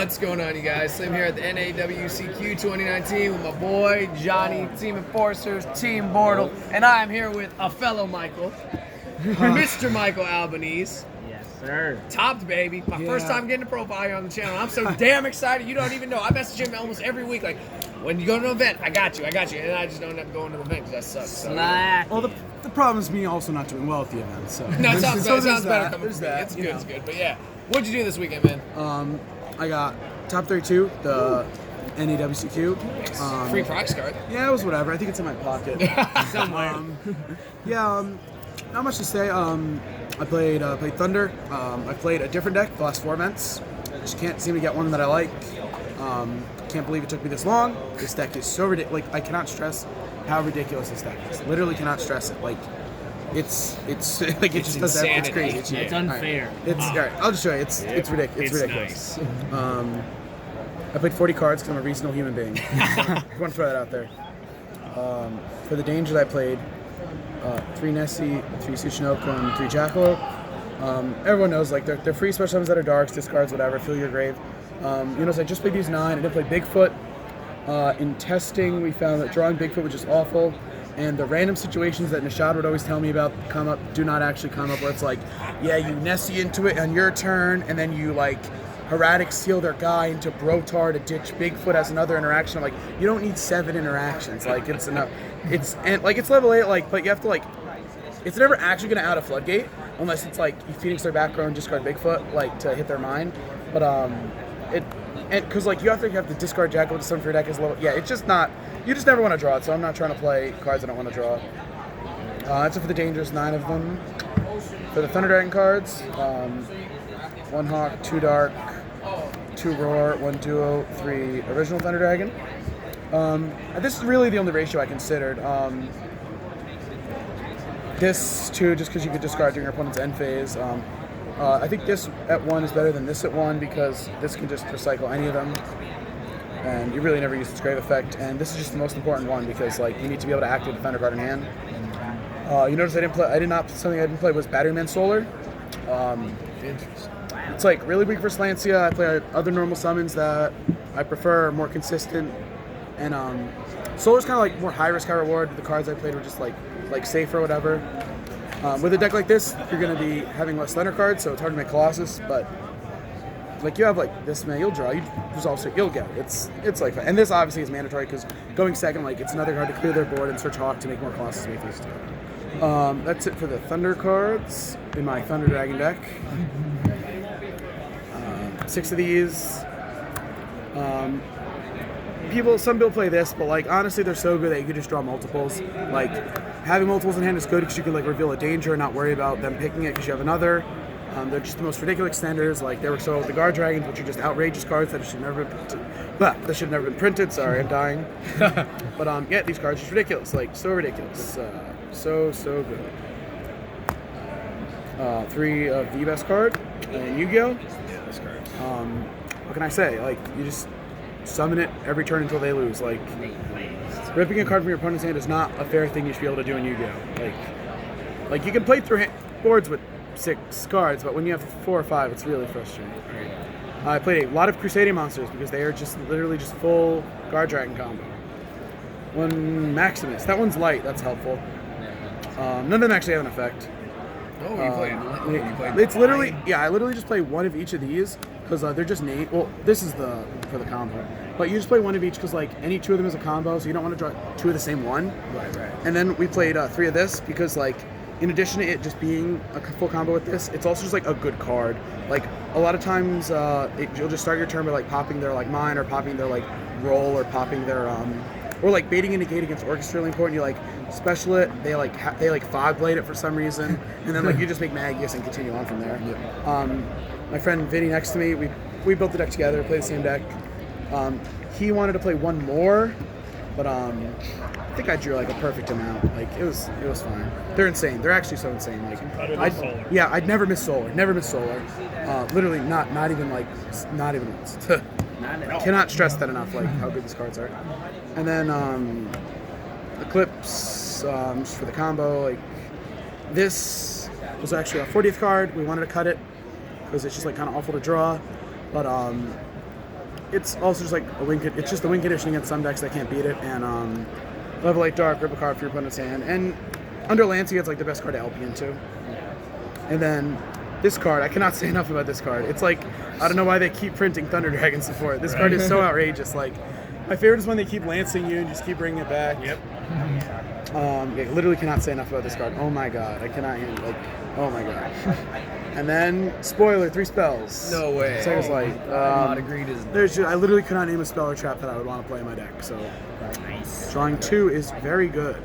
What's going on, you guys? Slim here at the NAWCQ 2019 with my boy Johnny, Team Enforcers, Team Bortle, and I am here with a fellow Michael, Mr. Michael Albanese. Yes, sir. Topped, baby. My first time getting a profile here on the channel. I'm so damn excited. You don't even know. I message him almost every week, like, when you go to an event, I got you. And I just don't end up going to the event because that sucks. So, well, the problem is me also not doing well at the event. So no, it sounds better coming from me. It's good, it's good. But yeah, what'd you do this weekend, man? I got top 32, the NAWCQ. Free prize card. Yeah, it was whatever. I think it's in my pocket. Somewhere. Not much to say. I played Thunder. I played a different deck the last 4 events. Just can't seem to get one that I like. Can't believe it took me this long. This deck is so ridiculous. Like, I cannot stress how ridiculous this deck is. Literally cannot stress it. Like, it's like it just does everything. It's crazy. It's unfair. All right, I'll just show you. It's ridiculous. It's ridiculous. Nice. I played 40 cards because I'm a reasonable human being. I want to throw that out there. For the dangers, I played 3 Nessie, 3 Tsuchinoku, and 3 Jackalope. Everyone knows, like, they're free special summons that are darks, discards, whatever, fill your grave. You know, so I just played these 9. I didn't play Bigfoot. In testing, we found that drawing Bigfoot was just awful. And the random situations that Nishad would always tell me about do not actually come up, where it's like, yeah, you Nessie into it on your turn, and then you, like, Heradic seal their guy into Brotar to ditch Bigfoot as another interaction. I'm like, you don't need 7 interactions. Like, it's enough. It's level 8, like, but you have to, like, it's never actually going to out a Floodgate unless it's like you Phoenix their back row and discard Bigfoot, like, to hit their mind. But because, like, you have to discard Jackal to summon for your deck as level. Yeah, it's just not. You just never want to draw it, so I'm not trying to play cards I don't want to draw. That's it for the dangerous 9 of them. For the Thunder Dragon cards, 1 Hawk, 2 Dark, 2 Roar, 1 Duo, 3 Original Thunder Dragon. This is really the only ratio I considered. This 2, just because you could discard during your opponent's end phase. I think this at 1 is better than this at 1 because this can just recycle any of them. And you really never use its grave effect. And this is just the most important one because, like, you need to be able to activate the Thunder card in hand. You notice something I didn't play was Batteryman Solar. It's, like, really weak for Slancia. I play other normal summons that I prefer, more consistent. And Solar's kind of like more high risk, high reward. The cards I played were just like safe or whatever. With a deck like this, you're going to be having less Thunder cards, so it's hard to make Colossus, but, like, you have, like, this, man, you'll draw, you resolve, you'll get it. It's like fun. And this obviously is mandatory because going second, like, it's another card to clear their board and search Hawk to make more Colossus Matrix. That's it for the Thunder cards in my Thunder Dragon deck. 6 of these. Some people play this, but, like, honestly, they're so good that you could just draw multiples. Like, having multiples in hand is good because you can, like, reveal a danger and not worry about them picking it because you have another. They're just the most ridiculous extenders. Like, they were the Guard Dragons, which are just outrageous cards that should never been printed. Sorry, I'm dying. But yeah, these cards are just ridiculous. Like, so ridiculous. So good. 3 of the best card and Yu-Gi-Oh. What can I say? Like, you just summon it every turn until they lose. Like, ripping a card from your opponent's hand is not a fair thing you should be able to do in Yu-Gi-Oh. Like you can play through boards with 6 cards, but when you have 4 or 5, it's really frustrating. I played a lot of Crusadia monsters because they are just literally just full Guard Dragon combo. 1 Maximus. That one's light. That's helpful. None of them actually have an effect. Oh, you played. It's literally, I literally just play 1 of each of these because they're just named. Well, this is for the combo, but you just play 1 of each because, like, any 2 of them is a combo, so you don't want to draw 2 of the same one. Right. And then we played 3 of this because, like, in addition to it just being a full combo with this, it's also just, like, a good card. Like, a lot of times you'll just start your turn by, like, popping their, like, mine or popping their, like, roll or popping their or, like, baiting a negate against Orchestra really important. You, like, special it, they fog blade it for some reason, and then, like, you just make Magius and continue on from there. My friend Vinny next to me, we built the deck together, played the same deck. He wanted to play 1 more, but I think I drew, like, a perfect amount. Like, it was fine. They're insane. They're actually so insane. Like, I'd never miss Solar. Literally not even once. Cannot stress that enough, like, how good these cards are. And then Eclipse, just for the combo. Like, this was actually our 40th card. We wanted to cut it because it's just, like, kind of awful to draw. But it's also just like it's just the win conditioning against some decks that can't beat it, and level 8 dark, rip a card for your opponent's hand, and under Lancea it's like the best card to help you into. And then this card, I cannot say enough about this card. It's like, I don't know why they keep printing Thunder Dragon support. This card is so outrageous. Like, my favorite is when they keep lancing you and just keep bringing it back. Yep. I literally cannot say enough about this card. Oh my god, I cannot even, like, oh my god. And then, spoiler, 3 spells. No way. Second Light. Not agreed is I literally could not name a spell or trap that I would want to play in my deck, so. Nice. Drawing 2 is very good.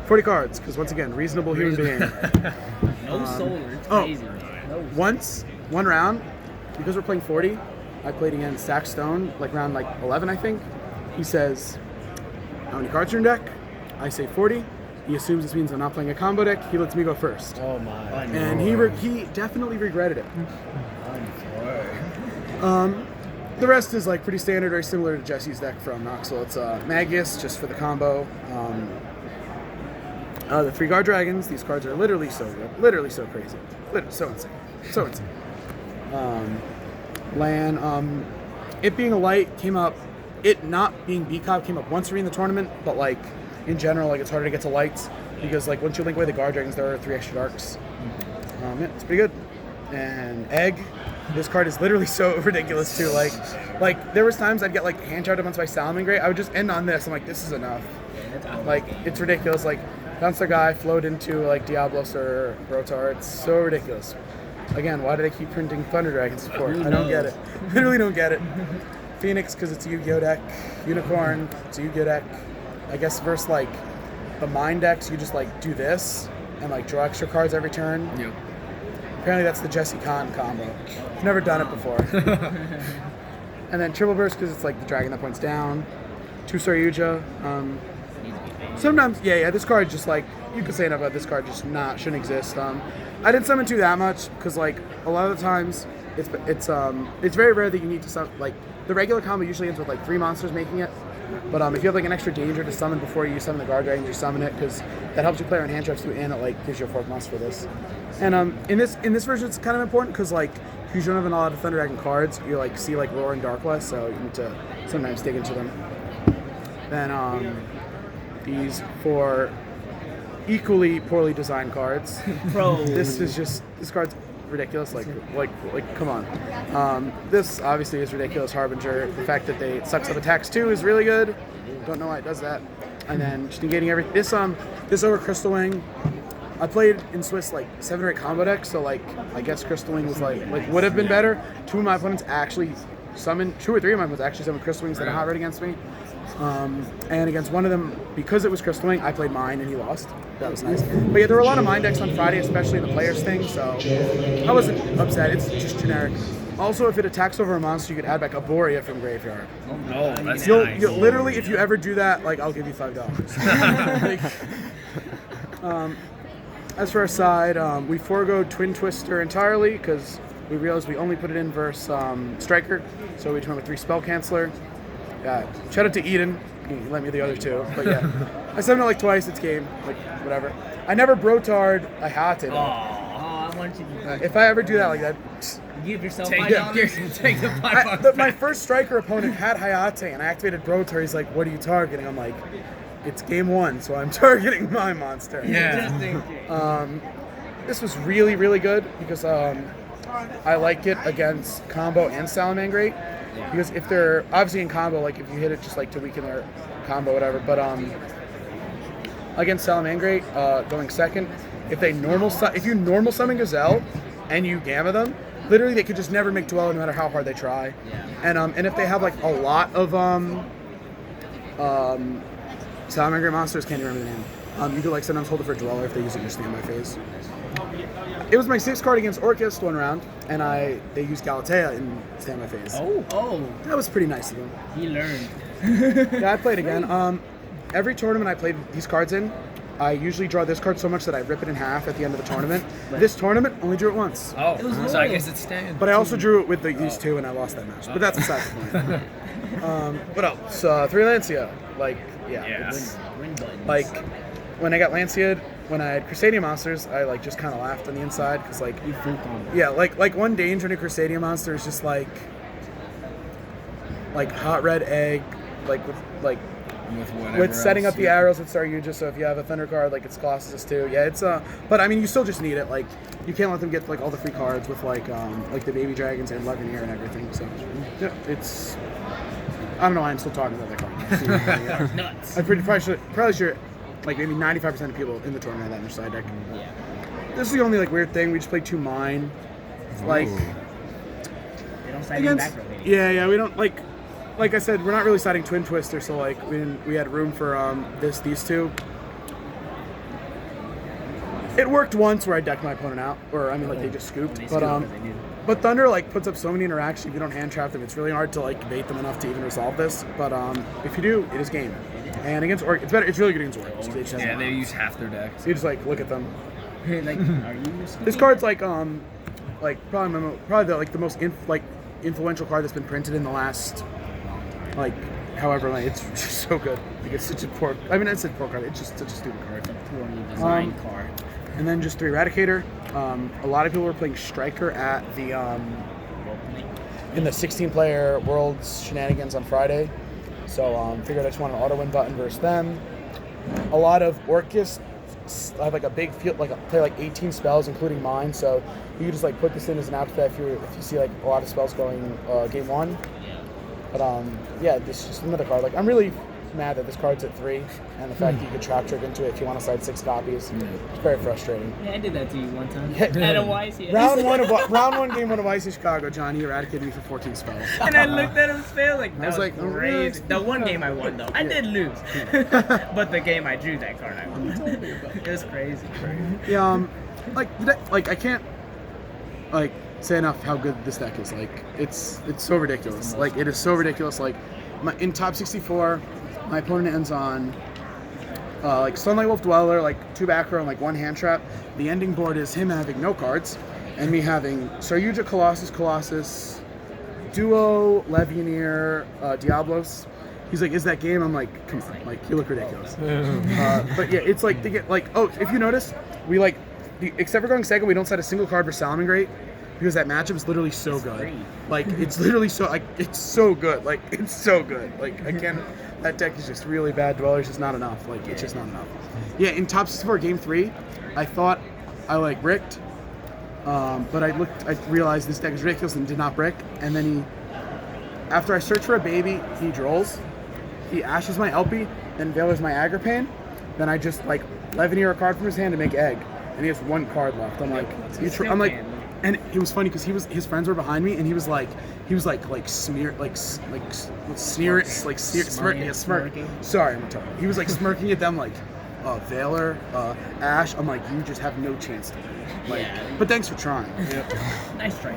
40 cards, because once again, reasonable human being. No solar. It's crazy, man. No. Once, one round, because we're playing 40, I played against Zach Stone, like round 11, I think. He says, how many cards are in your deck? I say 40. He assumes this means I'm not playing a combo deck. He lets me go first. Oh my. And he definitely regretted it. The rest is like pretty standard, very similar to Jesse's deck from Knoxville. It's Magus, just for the combo. The 3 guard dragons. These cards are literally so good. Literally so crazy. Literally so insane. So insane. Lan, it being a light came up. It not being B-Cop came up once during the tournament, but like in general, like it's harder to get to lights because like once you link away the guard dragons, there are 3 extra darks. Yeah, it's pretty good. And Egg, this card is literally so ridiculous too. Like there was times I'd get like hand charged once by Salamangreat. I would just end on this. I'm like, this is enough. Like it's ridiculous. Like bounce their guy, float into like Diablos or Brotar. It's so ridiculous. Again, why do they keep printing Thunder Dragon support? I don't get it. Literally don't get it. Phoenix, because it's a Yu-Gi-Oh deck. Unicorn, it's a Yu-Gi-Oh deck. I guess versus like the Mind decks, you just like do this and like draw extra cards every turn. Yep. Apparently that's the Jesse Khan combo. I've never done it before. And then Triple Burst, because it's like the dragon that points down. 2 Saryuja. Sometimes, this card just like, you could say enough about this card, just shouldn't exist. I didn't summon 2 that much, because like, a lot of the times, it's very rare that you need to summon, like, the regular combo usually ends with like 3 monsters making it, but if you have like an extra danger to summon before you summon the guard dragons, you summon it, because that helps you play on hand traps too, and it like gives you a 4th monster for this. And in this version, it's kind of important, because like, if you don't have a lot of Thunder Dragon cards, you like see like Roar and Dark less, so you need to sometimes dig into them. Then these 4 equally poorly designed cards. Bro. This card's ridiculous. Like, come on. This obviously is ridiculous. Harbinger. The fact that they sucks up attacks too is really good. Don't know why it does that. And then just negating everything. This over Crystal Wing. I played in Swiss like 7 or 8 combo decks, so like I guess Crystal Wing was like would have been better. 2 of my opponents actually summoned. 2 or 3 of my opponents actually summoned Crystal Wings that are hot right against me. And against one of them, because it was Crystal Wing, I played mine and he lost. That was nice. But yeah, there were a lot of mine decks on Friday, especially in the players thing, so I wasn't upset. It's just generic. Also, if it attacks over a monster, you could add back a Borea from Graveyard. Oh, no, that's You'll nice. literally, if you ever do that, like I'll give you $5. As for our side, we forego Twin Twister entirely because we realized we only put it in versus Striker, so we went with 3 Spell Canceller. Shout out to Eden. He lent me the other 2, but yeah. I summoned it like twice, it's game, like whatever. I never Brotard Hayate. I want you to If I ever do that like that, give yourself Take $5. take the $5. my first Striker opponent had Hayate, and I activated Brotar. He's like, "What are you targeting?" I'm like, "It's game 1, so I'm targeting my monster." Yeah. This was really, really good because I like it against combo and Salamangreat. Because if they're obviously in combo, like if you hit it just like to weaken their combo, whatever. But against Salamangreat, going second, if you normal summon Gazelle and you gamma them, literally they could just never make Dweller no matter how hard they try. Yeah. And if they have like a lot of Salamangreat monsters, can't remember the name. You could like sometimes hold it for Dweller if they use it in your standby phase. It was my 6th card against Orchis 1 round, and they used Galatea in standby phase. Oh. That was pretty nice of them. He learned. Yeah, I played again. Every tournament I played these cards in, I usually draw this card so much that I rip it in half at the end of the tournament. This tournament, only drew it once. Oh, It was so I loyal. guess it's staying. But I also drew it with these 2, and I lost that match. But that's beside the point. What else? 3 Lancea. Like, yeah. Yes. Win buttons. Like, when I got Lancea, when I had Crusadia monsters, I like just kind of laughed on the inside because like You full combo. yeah, like one danger in a Crusadia monster is just like like hot red egg, like with whatever with setting else up the you- arrows with Saryuja. So if you have a Thunder card, like it's Colossus too. Yeah, it's but I mean you still just need it. Like you can't let them get like all the free cards with like the baby dragons and Levineer and everything. So yeah, it's. I don't know why I'm still talking about that card. Yeah. Nuts. I'm probably sure, like maybe 95% of people in the tournament have that in their side deck. Yeah. This is the only like weird thing. We just played 2 mine. Like They don't sign him back against. really. Yeah, we don't like I said, we're not really siding Twin Twister, so like we had room for these two. It worked once where I decked my opponent out, or I mean like they just scooped. They But scooped because they knew. but Thunder like puts up so many interactions. If you don't hand trap them, it's really hard to like bait them enough to even resolve this. But if you do, it is game. And against Orc, it's better. It's really good against Orc. They just have Yeah, them. they use half their decks. You just like look at them. Like, are you This card's like probably the most influential card that's been printed in the last like however long. It's just so good. Like it's such a poor. I mean, it's a poor card. It's just such a stupid card. poorly designed card? And then just 3 Eradicator. A lot of people were playing Striker at the in the 16-player Worlds Shenanigans on Friday. So figured I just want an auto win button versus them. A lot of Orcus have like a big field, play like 18 spells, including mine. So you can just like put this in as an afterthought if you see like a lot of spells going game 1. But yeah, this is just another card. Like I'm really mad that this card's at 3, and the fact that you could trap trick into it if you want to side 6 copies. It's very frustrating. Yeah, I did that to you one time. Yeah. At a YC. round one, game 1 of IC Chicago, Johnny eradicated me for 14 spells. And I looked at his face like, that I was like, oh, crazy. really? The one game I won though, I did lose. But the game I drew that card, I won. It was crazy. Yeah, like I can't like say enough how good this deck is. Like it's so ridiculous. Like it is so ridiculous. Like in top 64, my opponent ends on like Sunlight Wolf Dweller, like 2 back row and like 1 hand trap. The ending board is him having no cards, and me having Saryuja Colossus, Duo, Levineer, Diablos. He's like, is that game? I'm like, come on, like you look ridiculous. But yeah, it's like they get like, oh, if you notice, we like, except for going Sega, we don't set a single card for Salamangreat because that matchup is literally so good. great. Like it's literally so like it's so good. Like it's so good. Like I can't. That deck is just really bad. Dweller's just not enough. Like it's just not enough. Yeah, in top 64 game 3, I thought I like bricked, but I realized this deck is ridiculous and did not brick. And then after I search for a baby, he drolls. He ashes my LP, then Valor's my Agripane. Then I just like Levineer a card from his hand to make egg, and he has 1 card left. I'm like, I'm like, and it was funny because his friends were behind me, and he was like smear smirking. Sorry, I'm retarded. He was like smirking at them like, Valor, Ash. I'm like, you just have no chance to win. Like, but thanks for trying. Nice try.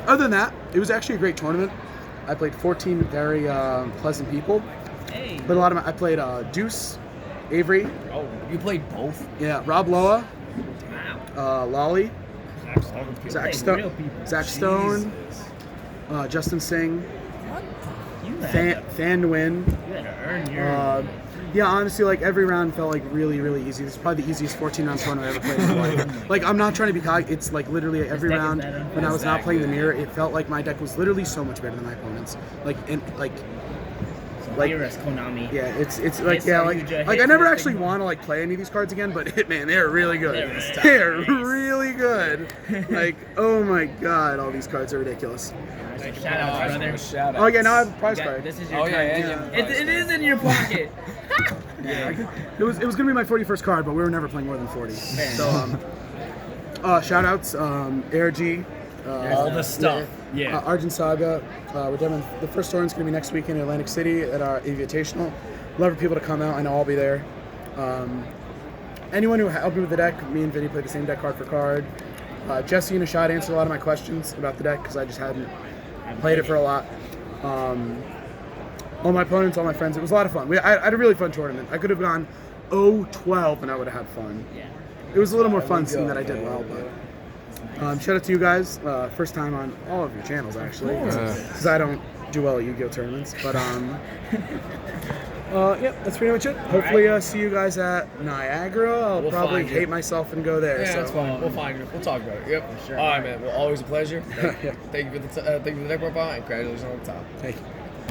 Other than that, it was actually a great tournament. I played 14 very pleasant people. Hey. But I played Deuce, Avery, Oh, you played both? yeah, Rob Loa, Wow. Lolly, Hey, real people. Zach Stone, Justin Singh, You had Fan Nguyen. to earn your. Yeah, honestly, like every round felt like really, really easy. This is probably the easiest 14-round tournament I ever played in my life. Like, I'm not trying to be cocky. It's like literally every deck is round better. when I was not playing the Exactly. mirror, it felt like my deck was literally so much better than my opponent's. Like, and like. Like, Konami. Yeah, it's like Hits yeah, are like huge, I hits never are actually big. want to like play any of these cards again, but man, they're really good. They're really They're nice. really good. Like, oh my god, all these cards are ridiculous. Shout out, brother. Shout out. Oh yeah, now I have a prize You got- card. This is your Oh, turn. yeah, yeah. It is in your pocket. It was gonna be my 41st card, but we were never playing more than 40. So shoutouts, ARG, All the stuff. Yeah. Argent Saga. We're doing the first tournament's gonna be next week in Atlantic City at our Invitational. Love for people to come out. I know I'll be there. Anyone who helped me with the deck, me and Vinny played the same deck card for card. Jesse and Ashad answered a lot of my questions about the deck because I just hadn't played it for a lot. All my opponents, all my friends, it was a lot of fun. I had a really fun tournament. I could have gone 0-12 and I would have had fun. Yeah. It was a little more fun seeing that I did well, but shout out to you guys. First time on all of your channels actually, because I don't do well at Yu-Gi-Oh tournaments. But Yep, that's pretty much it. Hopefully, see you guys at Niagara. I'll We'll probably find you. hate myself and go there. Yeah, so. that's fine. We'll find you. We'll talk about it. Yep. Sure. All right, man. Well, always a pleasure. Yeah. Thank you for the deck profile and congratulations on the top. Thank you.